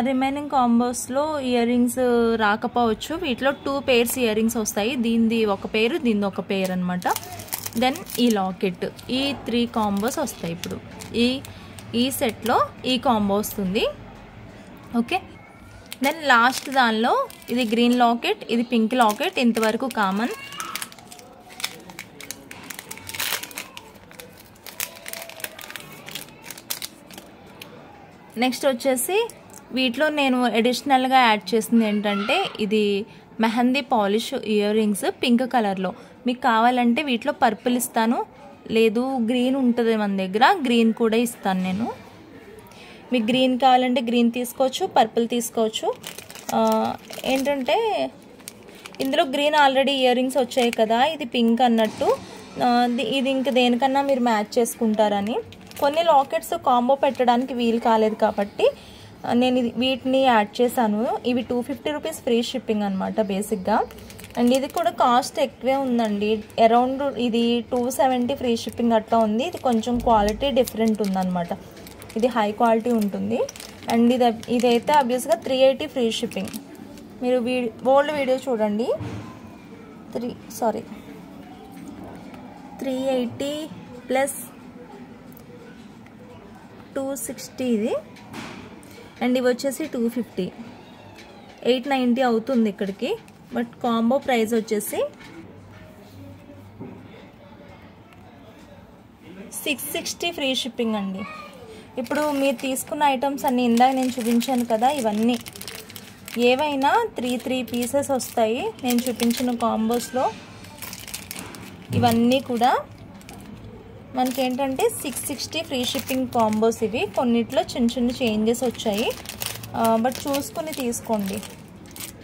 Speaker 1: రిమైనింగ్ కాంబోస్లో ఇయర్ రింగ్స్ రాకపోవచ్చు. వీటిలో 2 పేర్స్ ఇయర్ రింగ్స్ వస్తాయి. దీనిది ఒక పేరు, దీనిది ఒక పేరు అనమాట. దెన్ ఈ లాకెట్, ఈ 3 కాంబోస్ వస్తాయి. ఇప్పుడు ఈ సెట్లో ఈ కాంబో వస్తుంది. ఓకే, దెన్ లాస్ట్ దానిలో ఇది గ్రీన్ లాకెట్, ఇది పింక్ లాకెట్, ఇంతవరకు కామన్. నెక్స్ట్ వచ్చేసి వీటిలో నేను అడిషనల్గా యాడ్ చేసింది ఏంటంటే ఇది mehndi polish ear rings pink కలర్లో. మీకు కావాలంటే వీటిలో పర్పుల్ ఇస్తాను, లేదు గ్రీన్ ఉంటుంది మన దగ్గర, గ్రీన్ కూడా ఇస్తాను నేను. మీకు గ్రీన్ కావాలంటే గ్రీన్ తీసుకోవచ్చు, పర్పుల్ తీసుకోవచ్చు. ఏంటంటే ఇందులో గ్రీన్ ఆల్రెడీ ఇయర్ రింగ్స్ వచ్చాయి కదా, ఇది పింక్ అన్నట్టు, ఇది ఇంక దేనికన్నా మీరు మ్యాచ్ చేసుకుంటారని. కొన్ని లాకెట్స్ కాంబో పెట్టడానికి వీలు కాలేదు కాబట్టి నేను వీటిని యాడ్ చేశాను. ఇవి 250 రూపీస్ ఫ్రీ షిప్పింగ్ అనమాట బేసిక్గా. అండ్ ఇది కూడా కాస్ట్ ఎక్కువే ఉందండి, అరౌండ్ ఇది 270 ఫ్రీ షిప్పింగ్ అట్లా ఉంది. ఇది కొంచెం క్వాలిటీ డిఫరెంట్ ఉందన్నమాట, ఇది హై క్వాలిటీ ఉంటుంది. అండ్ ఇదైతే అబ్వియస్గా 380 ఫ్రీ షిప్పింగ్. మీరు ఓల్డ్ వీడియో చూడండి, 380 ప్లస్ 260 ఇది. అండ్ ఇవి వచ్చేసి 250, 890 అవుతుంది ఇక్కడికి. బట్ కాంబో ప్రైస్ వచ్చేసి 660 ఫ్రీ షిప్పింగ్ అండి. ఇప్పుడు మీరు తీసుకున్న ఐటమ్స్ అన్నీ ఇందాక నేను చూపించాను కదా, ఇవన్నీ ఏవైనా 3 పీసెస్ వస్తాయి. నేను చూపించిన కాంబోస్లో ఇవన్నీ కూడా మనకేంటంటే 660 ఫ్రీ షిప్పింగ్ కాంబోస్ ఇవి. కొన్నిట్లో చిన్న చేంజెస్ వచ్చాయి, బట్ చూసుకుని తీసుకోండి.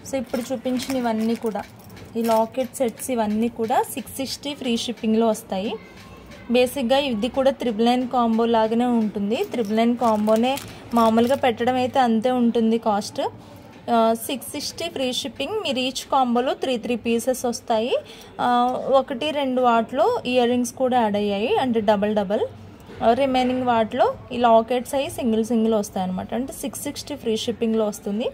Speaker 1: సో ఇప్పుడు చూపించిన ఇవన్నీ కూడా ఈ లాకెట్ సెట్స్ ఇవన్నీ కూడా 660 ఫ్రీ షిప్పింగ్లో వస్తాయి. బేసిక్గా ఇది కూడా 999 కాంబో లాగానే ఉంటుంది. 999 కాంబోనే మామూలుగా పెట్టడం అయితే అంతే ఉంటుంది కాస్ట్. 660 free shipping. మీరు ఈచ్ కాంబోలో 3 పీసెస్ వస్తాయి. 1-2 వాటిలో ఇయర్ రింగ్స్ కూడా యాడ్ అయ్యాయి, అంటే డబల్. రిమైనింగ్ వాటిలో ఈ లాకెట్స్ అయ్యి సింగిల్ వస్తాయి అనమాట. అంటే 660 ఫ్రీ షిప్పింగ్లో వస్తుంది.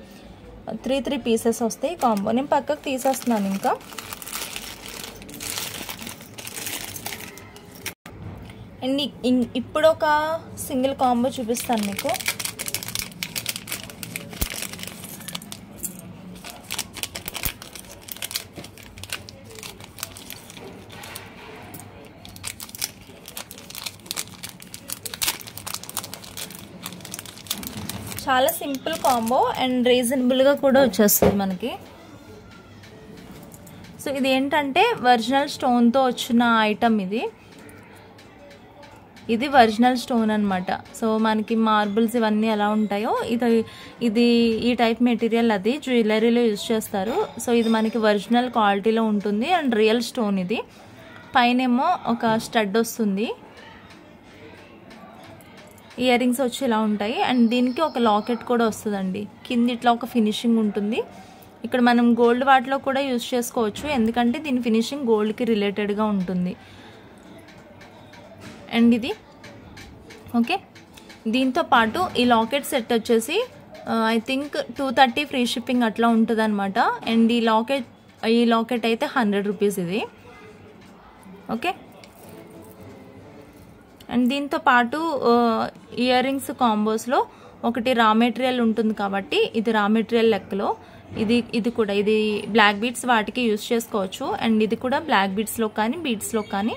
Speaker 1: 3 పీసెస్ వస్తాయి కాంబో. నేను పక్కకు తీసేస్తున్నాను. ఇంకా అండ్ ఇప్పుడు ఒక సింగిల్ కాంబో చూపిస్తాను మీకు. చాలా సింపుల్ కాంబో అండ్ రీజనబుల్గా కూడా వచ్చేస్తుంది మనకి. సో ఇది ఏంటంటే ఒరిజినల్ స్టోన్తో వచ్చిన ఐటమ్. ఇది ఒరిజినల్ స్టోన్ అనమాట. సో మనకి మార్బుల్స్ ఇవన్నీ ఎలా ఉంటాయో ఇది ఈ టైప్ మెటీరియల్ అది జ్యువెలరీలో యూజ్ చేస్తారు. సో ఇది మనకి ఒరిజినల్ క్వాలిటీలో ఉంటుంది అండ్ రియల్ స్టోన్. ఇది పైనేమో ఒక స్టడ్ వస్తుంది, ఇయర్ రింగ్స్ వచ్చి ఇలా ఉంటాయి అండ్ దీనికి ఒక లాకెట్ కూడా వస్తుందండి. కింద ఇట్లా ఒక ఫినిషింగ్ ఉంటుంది. ఇక్కడ మనం గోల్డ్ వాటిలో కూడా యూజ్ చేసుకోవచ్చు, ఎందుకంటే దీని ఫినిషింగ్ గోల్డ్కి రిలేటెడ్గా ఉంటుంది. అండ్ ఇది ఓకే. దీంతో పాటు ఈ లాకెట్ సెట్ వచ్చేసి ఐ థింక్ 230 ఫ్రీ షిప్పింగ్ అట్లా ఉంటుంది అనమాట. అండ్ ఈ లాకెట్ అయితే 100 రూపీస్ ఇది. ఓకే. అండ్ దీంతో పాటు ఇయర్ రింగ్స్ కాంబోస్లో ఒకటి రా మెటీరియల్ ఉంటుంది కాబట్టి ఇది రా మెటీరియల్ లెక్కలో. ఇది కూడా ఇది బ్లాక్ బీడ్స్ వాటికి యూజ్ చేసుకోవచ్చు. అండ్ ఇది కూడా బ్లాక్ బీడ్స్లో కానీ బీడ్స్లో కానీ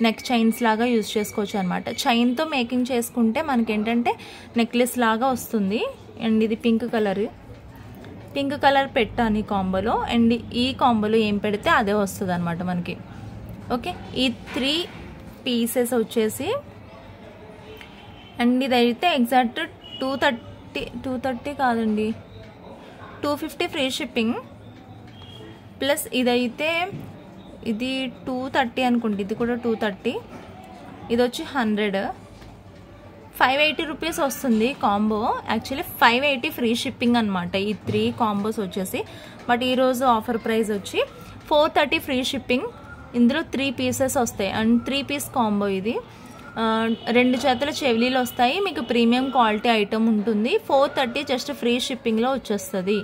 Speaker 1: నెక్ చైన్స్ లాగా యూజ్ చేసుకోవచ్చు అనమాట. చైన్తో మేకింగ్ చేసుకుంటే మనకేంటంటే నెక్లెస్ లాగా వస్తుంది. అండ్ ఇది పింక్ కలర్ పెట్టాను ఈ కాంబోలో. అండ్ ఈ కాంబోలో ఏం పెడితే అదే వస్తుంది అనమాట మనకి. ఓకే. ఈ 3 పీసెస్ వచ్చేసి అండ్ ఇదైతే ఎగ్జాక్ట్ 230 కాదండి, 250 ఫ్రీ షిప్పింగ్ ప్లస్ ఇదైతే ఇది 230 అనుకుంటే, ఇది కూడా 230, ఇది వచ్చి 100, 580 రూపీస్ వస్తుంది కాంబో. యాక్చువల్లీ 580 ఫ్రీ షిప్పింగ్ అనమాట ఈ 3 కాంబోస్ వచ్చేసి. బట్ ఈరోజు ఆఫర్ ప్రైస్ వచ్చి 430 ఫ్రీ షిప్పింగ్. ఇందులో 3 పీసెస్ వస్తాయి అండ్ 3 పీస్ కాంబో ఇది. 2 చేతుల చెవిలీలు వస్తాయి, మీకు ప్రీమియం క్వాలిటీ ఐటమ్ ఉంటుంది. 430 జస్ట్ ఫ్రీ షిప్పింగ్లో వచ్చేస్తుంది.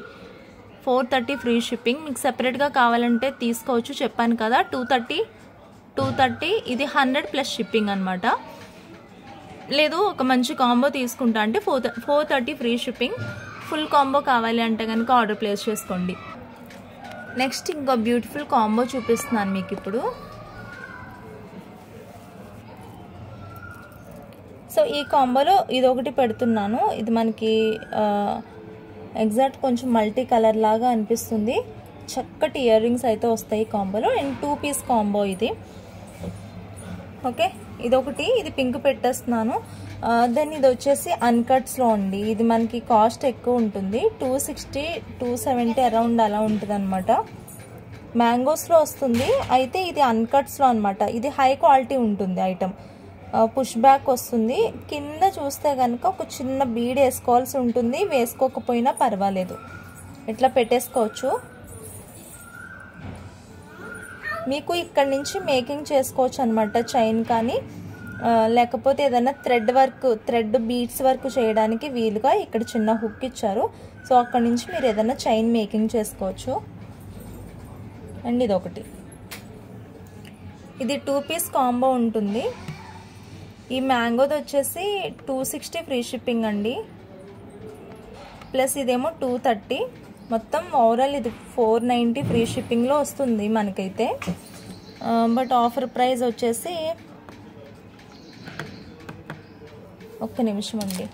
Speaker 1: 430 ఫ్రీ షిప్పింగ్. మీకు సెపరేట్గా కావాలంటే తీసుకోవచ్చు, చెప్పాను కదా 230 ఇది 100 ప్లస్ షిప్పింగ్ అనమాట. లేదు ఒక మంచి కాంబో తీసుకుంటా అంటే 430 ఫ్రీ షిప్పింగ్. ఫుల్ కాంబో కావాలి అంటే కనుక ఆర్డర్ ప్లేస్ చేసుకోండి. నెక్స్ట్ ఇంకో బ్యూటిఫుల్ కాంబో చూపిస్తున్నాను మీకు ఇప్పుడు. సో ఈ కాంబోలో ఇది ఒకటి పెడుతున్నాను. ఇది మనకి ఎగ్జాక్ట్ కొంచెం మల్టీ కలర్ లాగా అనిపిస్తుంది. చక్కటి ఇయర్ రింగ్స్ అయితే వస్తాయి కాంబోలో. అండ్ 2 పీస్ కాంబో ఇది. ఓకే. ఇదొకటి, ఇది పింక్ పెట్టేస్తున్నాను. దెన్ ఇది వచ్చేసి అన్కట్స్లో అండి. ఇది మనకి కాస్ట్ ఎక్కువ ఉంటుంది, 260 270 అరౌండ్ అలా ఉంటుంది అనమాట. మ్యాంగోస్లో వస్తుంది, అయితే ఇది అన్కట్స్లో అనమాట. ఇది హై క్వాలిటీ ఉంటుంది ఐటమ్. పుష్ బ్యాక్ వస్తుంది. కింద చూస్తే కనుక ఒక చిన్న బీడ్ వేసుకోవాల్సి ఉంటుంది, వేసుకోకపోయినా పర్వాలేదు, ఇట్లా పెట్టేసుకోవచ్చు. మీకు ఇక్కడ నుంచి మేకింగ్ చేసుకోవచ్చు అనమాట. చైన్ కానీ లేకపోతే ఏదైనా థ్రెడ్ బీడ్స్ వర్క్ చేయడానికి వీలుగా ఇక్కడ చిన్న హుక్ ఇచ్చారు. సో అక్కడ నుంచి మీరు ఏదైనా చైన్ మేకింగ్ చేసుకోవచ్చు. అండ్ ఇది ఒకటి, ఇది 2 పీస్ కాంబో ఉంటుంది. ఈ మ్యాంగోది వచ్చేసి 260 ఫ్రీ షిప్పింగ్ అండి, ప్లస్ ఇదేమో 230. మొత్తం ఓవరాల్ ఇది 490 ఫ్రీ షిప్పింగ్లో వస్తుంది మనకైతే. బట్ ఆఫర్ ప్రైస్ వచ్చేసి ఒక్క నిమిషం అండి.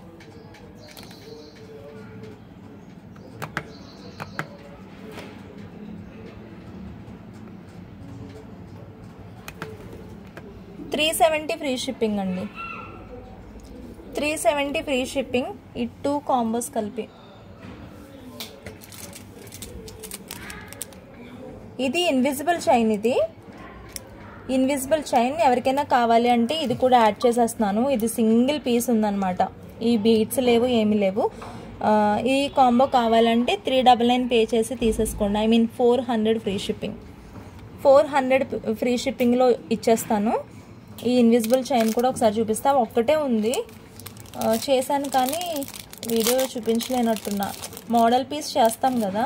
Speaker 1: $370 ఫ్రీ షిప్పింగ్ అండి, 370 ఫ్రీ షిప్పింగ్. ఈ 2 కాంబోస్ కలిపి. ఇది ఇన్విజిబుల్ చైన్. ఇది ఇన్విజిబుల్ చైన్ ఎవరికైనా కావాలి అంటే ఇది కూడా యాడ్ చేసేస్తున్నాను. ఇది సింగిల్ పీస్ ఉందన్నమాట, ఈ బీడ్స్ లేవు ఏమీ లేవు. ఈ కాంబో కావాలంటే 399 పే చేసి తీసేసుకోండి. I mean 400 free shipping. 400 free షిప్పింగ్లో ఇచ్చేస్తాను. ఈ ఇన్విజిబుల్ చైన్ కూడా ఒకసారి చూపిస్తా. ఒక్కటే ఉంది చేశాను కానీ వీడియో చూపించలేనట్టున్నా. మోడల్ పీస్ చేస్తాం కదా,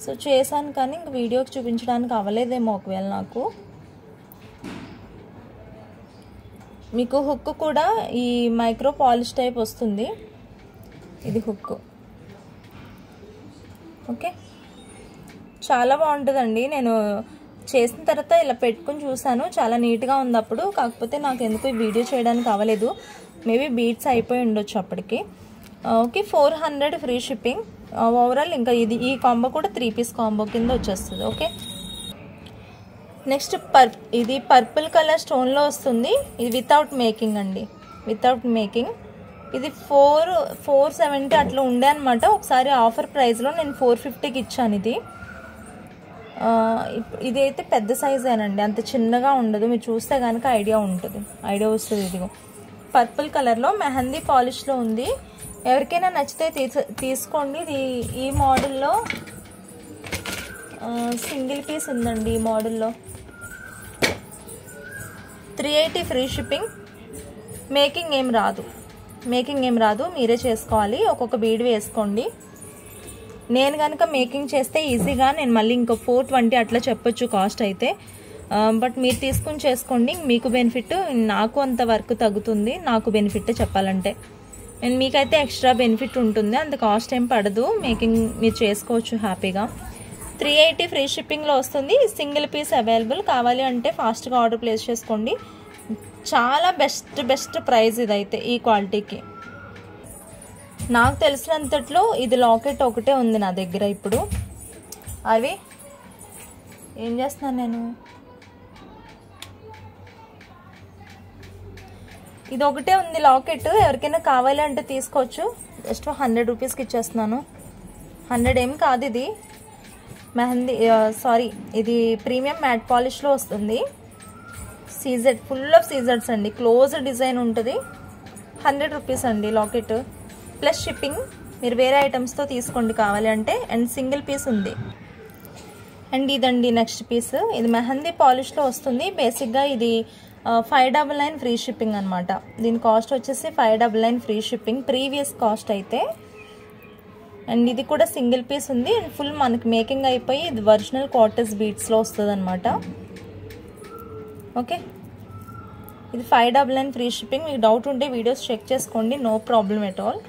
Speaker 1: సో చేశాను కానీ ఇంక వీడియోకి చూపించడానికి అవ్వలేదేమో ఒకవేళ నాకు. మీకు హుక్ కూడా ఈ మైక్రో పాలిష్ టైప్ వస్తుంది. ఇది హుక్. ఓకే, చాలా బాగుంటుందండి. నేను చేసిన తర్వాత ఇలా పెట్టుకుని చూసాను, చాలా నీట్గా ఉంది అప్పుడు. కాకపోతే నాకు ఎందుకు ఈ వీడియో చేయడానికి అవ్వలేదు. మేబీ బీట్స్ అయిపోయి ఉండొచ్చు అప్పటికి. Okay, 400 free shipping overall. ఇంకా ఈ కాంబో కూడా 3 పీస్ కాంబో కింద వచ్చేస్తుంది. ఓకే, నెక్స్ట్ ఇది పర్పుల్ కలర్ స్టోన్లో వస్తుంది. ఇది వితౌట్ మేకింగ్ అండి, వితౌట్ మేకింగ్. ఇది 470 అట్లా ఉండే అనమాట. ఒకసారి ఆఫర్ ప్రైస్లో నేను 450కి ఇచ్చాను. ఇది అయితే పెద్ద సైజేనండి, అంత చిన్నగా ఉండదు. మీరు చూస్తే కనుక ఐడియా వస్తుంది. ఇదిగో పర్పుల్ కలర్లో మెహందీ పాలిష్లో ఉంది. ఎవరికైనా నచ్చితే తీసుకోండి. ఈ మోడల్లో సింగిల్ పీస్ ఉందండి. ఈ మోడల్లో 380 ఫ్రీ షిప్పింగ్. మేకింగ్ ఏం రాదు, మీరే చేసుకోవాలి. ఒక్కొక్క బీడ్ వేసుకోండి. నేను కనుక మేకింగ్ చేస్తే ఈజీగా నేను మళ్ళీ ఇంకో 420 అట్లా చెప్పొచ్చు కాస్ట్ అయితే. బట్ మీరు తీసుకుని చేసుకోండి, మీకు బెనిఫిట్. నాకు అంత వర్క్ తగ్గుతుంది, నాకు బెనిఫిట్ చెప్పాలంటే. అండ్ మీకైతే ఎక్స్ట్రా బెనిఫిట్ ఉంటుంది, అంత కాస్ట్ ఏం పడదు. మేకింగ్ మీరు చేసుకోవచ్చు హ్యాపీగా. 380 ఫ్రీ షిప్పింగ్లో వస్తుంది. Single piece available. కావాలి అంటే ఫాస్ట్గా ఆర్డర్ ప్లేస్ చేసుకోండి. చాలా బెస్ట్ ప్రైస్ ఇదైతే ఈ క్వాలిటీకి. నాకు తెలిసినంతట్లో ఇది లాకెట్ ఒకటే ఉంది నా దగ్గర ఇప్పుడు. అవి ఏం చేస్తున్నాను నేను, ఇది ఒకటే ఉంది లాకెట్. ఎవరికైనా కావాలి అంటే తీసుకోవచ్చు. జస్ట్ 100 రూపీస్కి ఇచ్చేస్తున్నాను. 100 ఏం కాదు, ఇది మెహందీ ఇది ప్రీమియం మ్యాట్ పాలిష్లో వస్తుంది. సీజెడ్, ఫుల్ ఆఫ్ సీజెడ్స్ అండి. క్లోజ్ డిజైన్ ఉంటుంది. 100 రూపీస్ అండి లాకెట్ ప్లస్ షిప్పింగ్. మీరు వేరే ఐటమ్స్తో తీసుకోండి కావాలి అంటే. అండ్ సింగిల్ పీస్ ఉంది. అండ్ ఇదండి నెక్స్ట్ పీస్. ఇది మెహందీ పాలిష్లో వస్తుంది. బేసిక్గా ఇది 599 ఫ్రీ షిప్పింగ్ అనమాట. దీని కాస్ట్ వచ్చేసి 599 ఫ్రీ షిప్పింగ్ ప్రీవియస్ కాస్ట్ అయితే. అండ్ ఇది కూడా సింగిల్ పీస్ ఉంది. అండ్ ఫుల్ మనకి మేకింగ్ అయిపోయి ఇది ఒరిజినల్ కాటన్స్ బీట్స్లో వస్తుంది అనమాట. ఓకే, ఇది 599 ఫ్రీ షిప్పింగ్. మీకు డౌట్ ఉంటే వీడియోస్ చెక్ చేసుకోండి, no problem at all.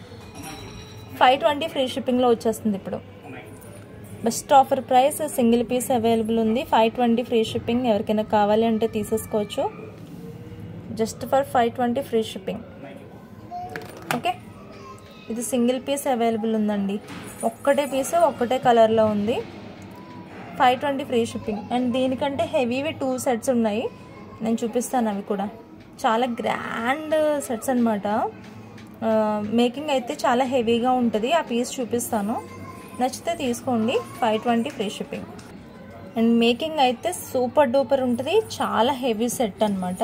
Speaker 1: 520 free షిప్పింగ్లో వచ్చేస్తుంది ఇప్పుడు. Best offer price. Single piece available ఉంది. 520 ఫ్రీ షిప్పింగ్. ఎవరికైనా కావాలి అంటే తీసేసుకోవచ్చు. Just for 520 free shipping. Okay, ఇది సింగిల్ పీస్ అవైలబుల్ ఉందండి. ఒక్కటే పీస్ ఒక్కటే కలర్లో ఉంది. 520 ఫ్రీ షిప్పింగ్. అండ్ దీనికంటే హెవీవి 2 సెట్స్ ఉన్నాయి, నేను చూపిస్తాను. అవి కూడా చాలా గ్రాండ్ సెట్స్ అనమాట. మేకింగ్ అయితే చాలా హెవీగా ఉంటుంది. ఆ పీస్ చూపిస్తాను, నచ్చితే తీసుకోండి. 520 ఫ్రీ షిప్పింగ్. అండ్ మేకింగ్ అయితే సూపర్ డూపర్ ఉంటుంది. చాలా హెవీ సెట్ అనమాట.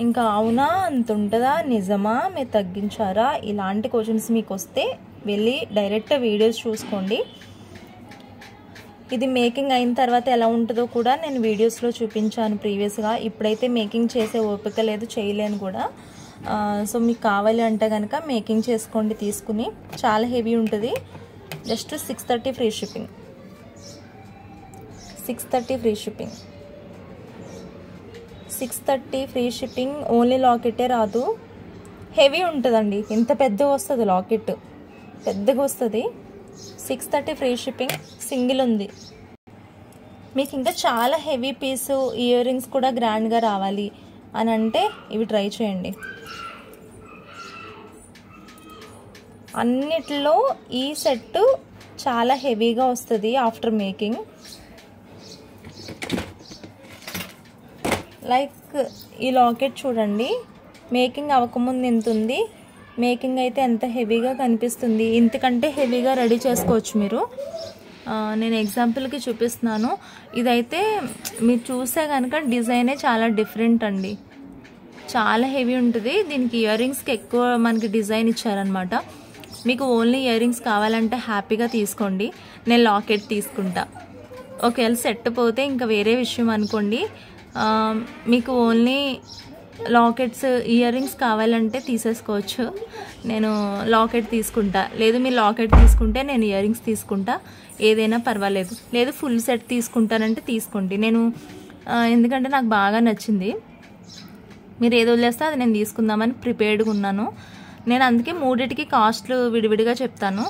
Speaker 1: ఇంకా అవునా అంత ఉంటుందా, నిజమా, మీరు తగ్గించారా, ఇలాంటి క్వశ్చన్స్ మీకు వస్తే వెళ్ళి డైరెక్ట్ వీడియోస్ చూసుకోండి. ఇది మేకింగ్ అయిన తర్వాత ఎలా ఉంటుందో కూడా నేను వీడియోస్లో చూపించాను ప్రీవియస్గా. ఇప్పుడైతే మేకింగ్ చేసే ఓపిక లేదు, చేయలేను కూడా. సో మీకు కావాలి అంటే కనుక మేకింగ్ చేసుకోండి తీసుకుని. చాలా హెవీ ఉంటుంది. Just 630 free shipping. 630 free shipping. 630 free shipping. Only లాకెట్టే రాదు, హెవీ ఉంటుందండి. ఇంత పెద్దగా వస్తుంది లాకెట్, పెద్దగా వస్తుంది. 630 ఫ్రీ షిప్పింగ్. సింగిల్ ఉంది. మీకు ఇంకా చాలా హెవీ పీసు ఇయర్ రింగ్స్ కూడా గ్రాండ్గా రావాలి అని అంటే ఇవి ట్రై చేయండి. అన్నిట్లో ఈ సెట్ చాలా హెవీగా వస్తుంది ఆఫ్టర్ మేకింగ్. లైక్ ఈ లాకెట్ చూడండి, మేకింగ్ అవ్వకముందు ఎంత ఉంది, మేకింగ్ అయితే ఎంత హెవీగా కనిపిస్తుంది. ఇంతకంటే హెవీగా రెడీ చేసుకోవచ్చు మీరు. నేను ఎగ్జాంపుల్కి చూపిస్తున్నాను. ఇదైతే మీరు చూస్తే కనుక డిజైనే చాలా డిఫరెంట్ అండి, చాలా హెవీ ఉంటుంది. దీనికి ఇయర్ రింగ్స్కి ఎక్కువ మనకి డిజైన్ ఇచ్చారనమాట. మీకు ఓన్లీ ఇయర్ రింగ్స్ కావాలంటే హ్యాపీగా తీసుకోండి, నేను లాకెట్ తీసుకుంటా. ఒకవేళ సెట్ పోతే ఇంకా వేరే విషయం అనుకోండి. మీకు ఓన్లీ లాకెట్స్ ఇయర్ రింగ్స్ కావాలంటే తీసేసుకోవచ్చు, నేను లాకెట్ తీసుకుంటా. లేదు మీరు లాకెట్ తీసుకుంటే నేను ఇయర్ రింగ్స్ తీసుకుంటా, ఏదైనా పర్వాలేదు. లేదు ఫుల్ సెట్ తీసుకుంటానంటే తీసుకోండి. నేను ఎందుకంటే నాకు బాగా నచ్చింది, మీరు ఏది వదిలేస్తే అది నేను తీసుకుందామని ప్రిపేర్డ్గా ఉన్నాను. నేను అందుకే మూడిటికి కాస్ట్లు విడివిడిగా చెప్తాను.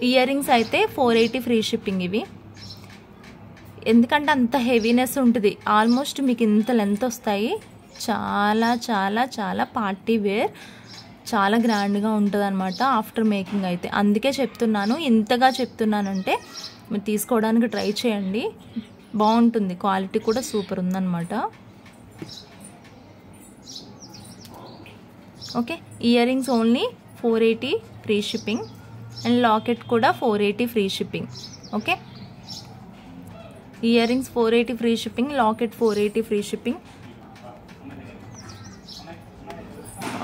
Speaker 1: ఇయర్ రింగ్స్ అయితే 480 ఫ్రీ షిప్పింగ్ ఇవి. ఎందుకంటే అంత హెవీనెస్ ఉంటుంది, ఆల్మోస్ట్ మీకు ఇంత లెంత్ వస్తాయి. చాలా చాలా చాలా పార్టీ వేర్, చాలా గ్రాండ్గా ఉంటుంది అనమాట ఆఫ్టర్ మేకింగ్ అయితే. అందుకే చెప్తున్నాను, ఇంతగా చెప్తున్నానంటే మీరు తీసుకోవడానికి ట్రై చేయండి, బాగుంటుంది. క్వాలిటీ కూడా సూపర్ ఉందన్నమాట. Okay, ear rings only 480 free shipping and locket కూడా 480 free shipping. Okay, ear rings 480 free shipping, locket 480 free shipping.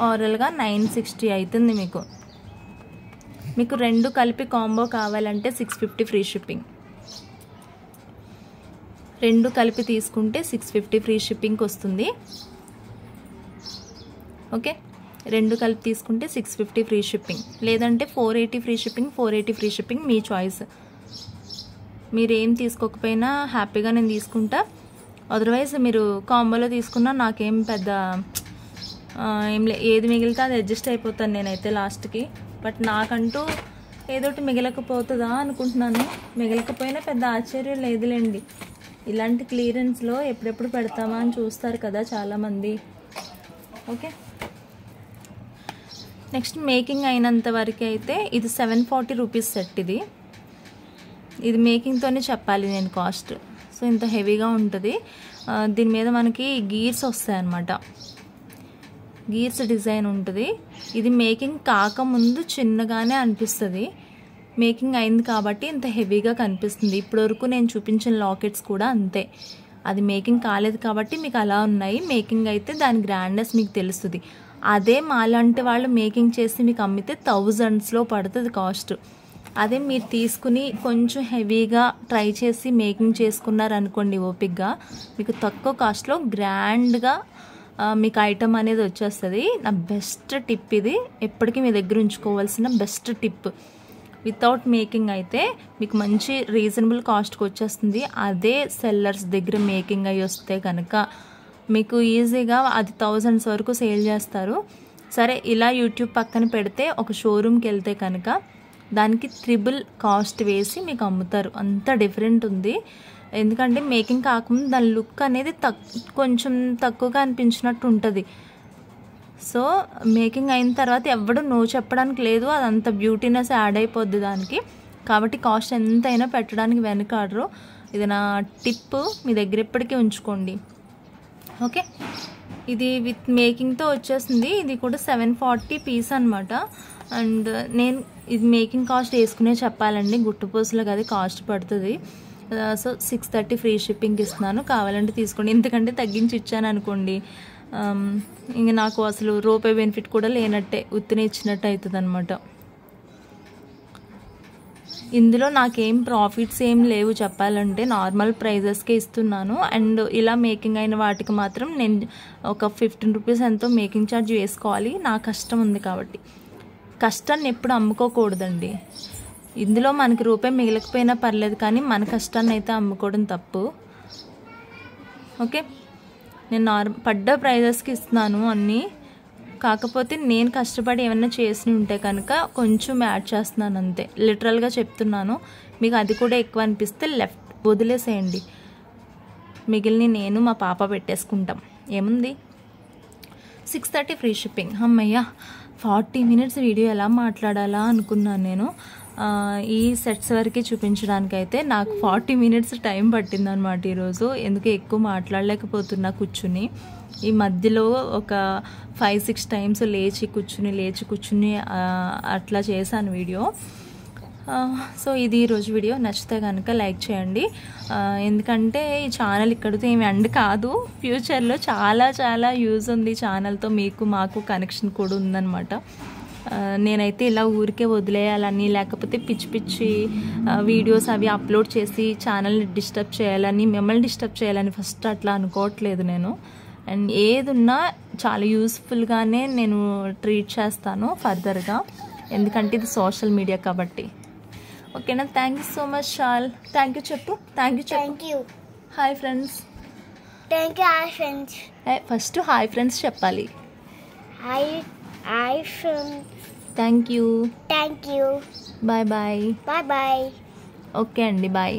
Speaker 1: ఓవరాల్గా 960 అవుతుంది. మీకు రెండు కలిపి కాంబో కావాలంటే 650 ఫ్రీ షిప్పింగ్. రెండు కలిపి తీసుకుంటే 650 ఫ్రీ షిప్పింగ్కి వస్తుంది. ఓకే, రెండు కలిపి తీసుకుంటే 650 ఫ్రీ షిప్పింగ్, లేదంటే 480 ఫ్రీ షిప్పింగ్, 480 ఫ్రీ షిప్పింగ్ మీ చాయిస్. మీరు ఏం తీసుకోకపోయినా హ్యాపీగా నేను తీసుకుంటా. అదర్వైజ్ మీరు కాంబోలో తీసుకున్నా నాకేం పెద్ద ఏది మిగిలితే అది అడ్జస్ట్ అయిపోతాను నేనైతే లాస్ట్కి. బట్ నాకంటూ ఏదోటి మిగలకపోతుందా అనుకుంటున్నాను. మిగలకపోయినా పెద్ద ఆశ్చర్యం లేదులేండి, ఇలాంటి క్లియరెన్స్లో ఎప్పుడెప్పుడు పెడతామా అని చూస్తారు కదా చాలామంది. ఓకే, నెక్స్ట్ మేకింగ్ అయినంత వరకు అయితే ఇది 740 రూపీస్ సెట్. ఇది మేకింగ్తోనే చెప్పాలి నేను కాస్ట్. సో ఇంత హెవీగా ఉంటుంది. దీని మీద మనకి గీర్స్ వస్తాయి అన్నమాట, గీర్స్ డిజైన్ ఉంటుంది. ఇది మేకింగ్ కాకముందు చిన్నగానే అనిపిస్తుంది, మేకింగ్ అయింది కాబట్టి ఇంత హెవీగా కనిపిస్తుంది. ఇప్పటివరకు నేను చూపించిన లాకెట్స్ కూడా అంతే, అది మేకింగ్ కాలేదు కాబట్టి మీకు అలా ఉన్నాయి. మేకింగ్ అయితే దాని గ్రాండ్నెస్ మీకు తెలుస్తుంది. అదే మాలాంటి వాళ్ళు మేకింగ్ చేసి మీకు అమ్మితే థౌజండ్స్లో పడుతుంది కాస్ట్. అదే మీరు తీసుకుని కొంచెం హెవీగా ట్రై చేసి మేకింగ్ చేసుకున్నారనుకోండి ఓపిక్గా, మీకు తక్కువ కాస్ట్లో గ్రాండ్గా మీకు ఐటమ్ అనేది వచ్చేస్తుంది. నా బెస్ట్ టిప్ ఇది, ఎప్పటికీ మీ దగ్గర ఉంచుకోవాల్సిన బెస్ట్ టిప్. వితౌట్ మేకింగ్ అయితే మీకు మంచి రీజనబుల్ కాస్ట్కి వచ్చేస్తుంది. అదే సెల్లర్స్ దగ్గర మేకింగ్ అయ్యి వస్తే కనుక మీకు ఈజీగా అది థౌజండ్స్ వరకు సేల్ చేస్తారు. సరే, ఇలా యూట్యూబ్ పక్కన పెడితే ఒక షోరూమ్కి వెళ్తే కనుక దానికి 3 కాస్ట్ వేసి మీకు అమ్ముతారు. అంత డిఫరెంట్ ఉంది. ఎందుకంటే మేకింగ్ కాకముందు దాని లుక్ అనేది కొంచెం తక్కువగా అనిపించినట్టు ఉంటుంది. సో మేకింగ్ అయిన తర్వాత ఎవడు నో చెప్పడానికి లేదు, అదంత బ్యూటీనెస్ యాడ్ అయిపోద్ది దానికి. కాబట్టి కాస్ట్ ఎంతైనా పెట్టడానికి వెనకాడరు. ఇది నా టిప్, మీ దగ్గర ఎప్పటికీ ఉంచుకోండి. ఓకే, ఇది విత్ మేకింగ్తో వచ్చేసింది. ఇది కూడా 740 పీస్ అనమాట. అండ్ నేను ఇది మేకింగ్ కాస్ట్ వేసుకునే చెప్పాలండి, గుట్టుపూసలకు అది కాస్ట్ పడుతుంది. సో 630 ఫ్రీ షిప్పింగ్కి ఇస్తున్నాను, కావాలంటే తీసుకోండి. ఎందుకంటే తగ్గించి ఇచ్చాను అనుకోండి, ఇంక నాకు అసలు రూపాయి బెనిఫిట్ కూడా లేనట్టే, ఉత్తినే ఇచ్చినట్టు అవుతుంది అనమాట. ఇందులో నాకేం ప్రాఫిట్స్ ఏం లేవు చెప్పాలంటే, నార్మల్ ప్రైజెస్కే ఇస్తున్నాను. అండ్ ఇలా మేకింగ్ అయిన వాటికి మాత్రం నేను ఒక 15 రూపీస్ ఎంతో మేకింగ్ ఛార్జ్ వేసుకోవాలి, నా కష్టం ఉంది కాబట్టి. కష్టాన్ని ఎప్పుడు అమ్ముకోకూడదండి. ఇందులో మనకి రూపాయి మిగిలకపోయినా పర్లేదు, కానీ మన కష్టాన్ని అయితే అమ్ముకోవడం తప్పు. ఓకే, నేను పడ్డ ప్రైజెస్కి ఇస్తున్నాను అన్నీ. కాకపోతే నేను కష్టపడి ఏమైనా చేసి ఉంటే కనుక కొంచెం యాడ్ చేస్తున్నాను అంతే, లిటరల్గా చెప్తున్నాను. మీకు అది కూడా ఎక్కువ అనిపిస్తే వదిలేసేయండి, మిగిలిన నేను మా పాప పెట్టేసుకుంటాం, ఏముంది. 630 ఫ్రీ షిప్పింగ్. అమ్మయ్యా, 40 మినిట్స్ వీడియో ఎలా మాట్లాడాలా అనుకున్నాను నేను. ఈ సెట్స్ వరకు చూపించడానికి అయితే నాకు 40 మినిట్స్ టైం పట్టిందనమాట ఈరోజు. ఎందుకు ఎక్కువ మాట్లాడలేకపోతున్నా కూర్చుని. ఈ మధ్యలో ఒక 5-6 టైమ్స్ లేచి కూర్చుని అట్లా చేశాను వీడియో. సో ఇది ఈరోజు వీడియో. నచ్చితే కనుక లైక్ చేయండి. ఎందుకంటే ఈ ఛానల్ ఇక్కడితో ఏమి ఎండ్ కాదు, ఫ్యూచర్లో చాలా చాలా యూజ్ ఉంది ఛానల్తో. మీకు మాకు కనెక్షన్ కూడా ఉందన్నమాట. నేనైతే ఇలా ఊరికే వదిలేయాలని, లేకపోతే పిచ్చి పిచ్చి వీడియోస్ అవి అప్లోడ్ చేసి ఛానల్ని డిస్టర్బ్ చేయాలని, మిమ్మల్ని డిస్టర్బ్ చేయాలని ఫస్ట్ అట్లా అనుకోవట్లేదు నేను. అండ్ ఏది ఉన్నా చాలా యూస్ఫుల్గానే నేను ట్రీట్ చేస్తాను ఫర్దర్గా, ఎందుకంటే ఇది సోషల్ మీడియా కాబట్టి. ఓకేనా? Thank you so much shawl. Thank you చెప్పు.
Speaker 2: Thank you.
Speaker 1: Hi friends.
Speaker 2: Thank you. Hi friends.
Speaker 1: First hi friends చెప్పాలి.
Speaker 2: Hi friends.
Speaker 1: Thank you.
Speaker 2: Thank you.
Speaker 1: Bye bye.
Speaker 2: Bye bye.
Speaker 1: Okay అండి, bye.